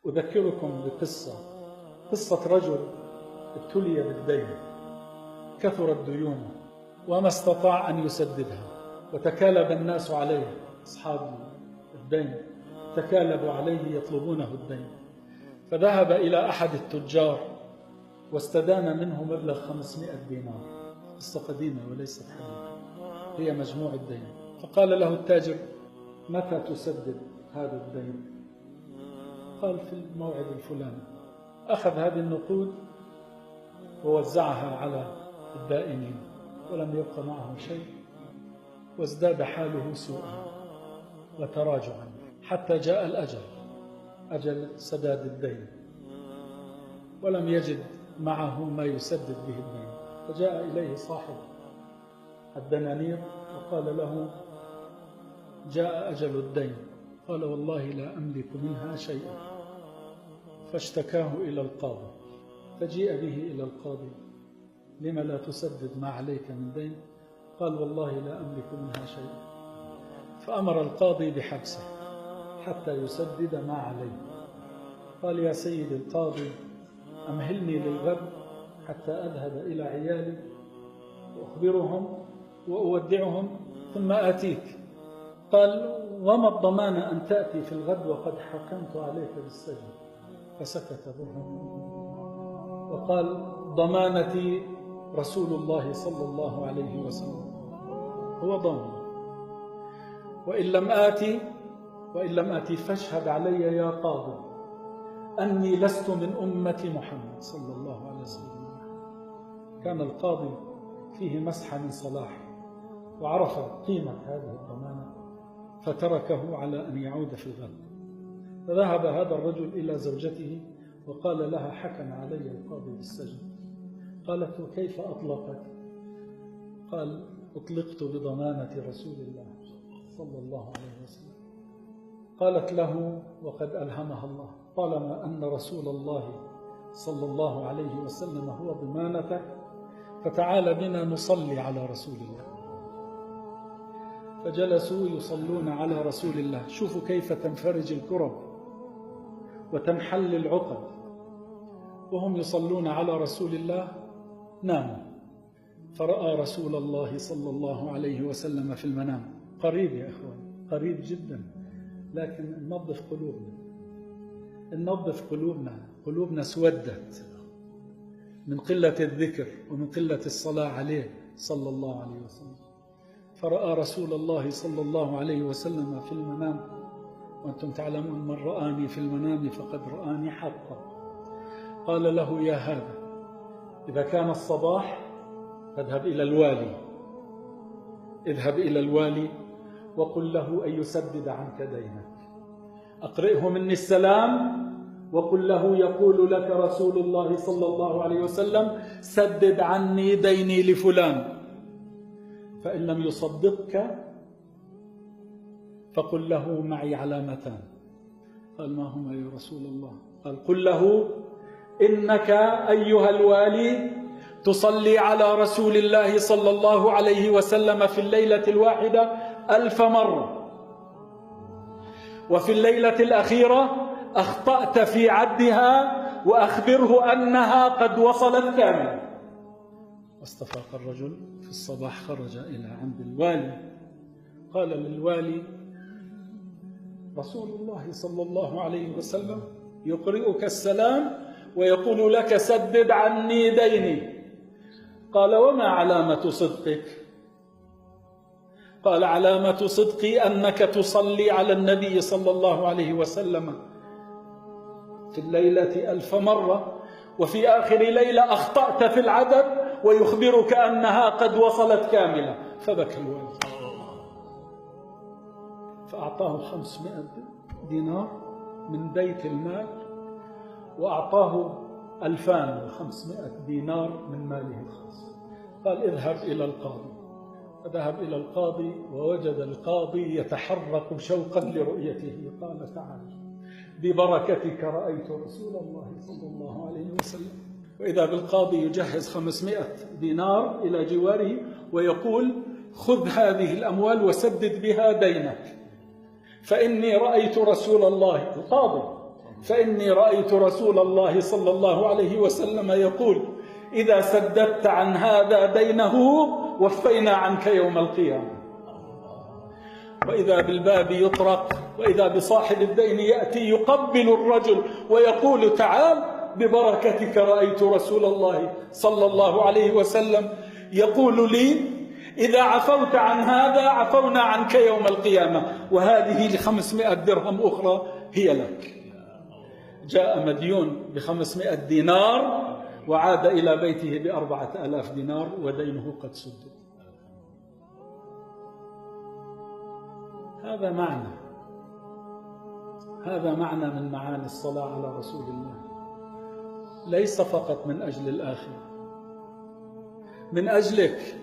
أذكركم قصة رجل ابتلي بالدين، كثرت ديونه وما استطاع أن يسددها، وتكالب الناس عليه، أصحاب الدين تكالبوا عليه يطلبونه الدين، فذهب إلى أحد التجار واستدان منه مبلغ 500 دينار. قصة قديمة وليست حديثة، هي مجموع الدين. فقال له التاجر: متى تسدد هذا الدين؟ قال: في الموعد الفلاني. أخذ هذه النقود ووزعها على الدائنين، ولم يبق معه شيء، وازداد حاله سوءا وتراجعا حتى جاء الأجل، أجل سداد الدين، ولم يجد معه ما يسدد به الدين. فجاء إليه صاحب الدنانير وقال له: جاء أجل الدين. قال: والله لا أملك منها شيئا. فاشتكاه إلى القاضي، فجيء به إلى القاضي: لما لا تسدد ما عليك من دين؟ قال: والله لا أملك منها شيئا. فأمر القاضي بحبسه حتى يسدد ما عليه. قال: يا سيد القاضي، أمهلني للغد حتى أذهب إلى عيالي وأخبرهم وأودعهم ثم آتيك. قال: وما الضمان أن تأتي في الغد وقد حكمت عليك بالسجن؟ فسكت به وقال: ضمانتي رسول الله صلى الله عليه وسلم، هو ضامن، وإن لم آتي فاشهد علي يا قاضي أني لست من أمة محمد صلى الله عليه وسلم. كان القاضي فيه مسحة من صلاح، وعرف قيمة هذه الضمانة، فتركه على أن يعود في الغد. فذهب هذا الرجل إلى زوجته وقال لها: حكم علي القاضي بالسجن. قالت: وكيف أطلقك؟ قال: أطلقت بضمانة رسول الله صلى الله عليه وسلم. قالت له: وقد ألهمها الله، طالما أن رسول الله صلى الله عليه وسلم هو ضمانتك، فتعال بنا نصلي على رسول الله. فجلسوا يصلون على رسول الله. شوفوا كيف تنفرج الكرب وتنحل العقد وهم يصلون على رسول الله. ناموا، فرأى رسول الله صلى الله عليه وسلم في المنام. قريب يا أخوان، قريب جدا، لكن ننظف قلوبنا سودت من قلة الذكر ومن قلة الصلاة عليه صلى الله عليه وسلم. فرأى رسول الله صلى الله عليه وسلم في المنام، وأنتم تعلمون: من رآني في المنام فقد رآني حقا. قال له: يا هذا، إذا كان الصباح فاذهب إلى الوالي وقل له أن يسدد عنك دينك. أقرئه مني السلام وقل له: يقول لك رسول الله صلى الله عليه وسلم: سدد عني ديني لفلان. فإن لم يصدقك فقل له: معي علامتان. قال: ما هما يا رسول الله؟ قال: قل له: إنك أيها الوالي تصلي على رسول الله صلى الله عليه وسلم في الليلة الواحدة 1000 مرة، وفي الليلة الأخيرة أخطأت في عدها، وأخبره أنها قد وصلت كاملة. واستفاق الرجل في الصباح، خرج إلى عند الوالي. قال للوالي: رسول الله صلى الله عليه وسلم يقرئك السلام ويقول لك: سدد عني ديني. قال: وما علامة صدقك؟ قال: علامة صدقي أنك تصلي على النبي صلى الله عليه وسلم في الليلة 1000 مرة، وفي آخر ليلة أخطأت في العدد ويخبرك أنها قد وصلت كاملة. فبكى الوالد، فأعطاه 500 دينار من بيت المال، وأعطاه 2500 دينار من ماله الخاص. قال: اذهب إلى القاضي. فذهب إلى القاضي ووجد القاضي يتحرك شوقا لرؤيته. قال: تعال، ببركتك رأيت رسول الله صلى الله عليه وسلم. وإذا بالقاضي يجهز 500 دينار إلى جواره ويقول: خذ هذه الأموال وسدد بها دينك، فإني رأيت رسول الله. القاضي فإني رأيت رسول الله صلى الله عليه وسلم يقول: إذا سددت عن هذا دينه وفينا عنك يوم القيامة. وإذا بالباب يطرق، وإذا بصاحب الدين يأتي يقبل الرجل ويقول: تعال ببركتك رأيت رسول الله صلى الله عليه وسلم يقول لي: إذا عفوت عن هذا عفونا عنك يوم القيامة، وهذه 500 درهم أخرى هي لك. جاء مديون 500 دينار وعاد إلى بيته ب4000 دينار ودينه قد سدد. هذا معنى من معاني الصلاة على رسول الله، ليس فقط من أجل الآخرة، من أجلك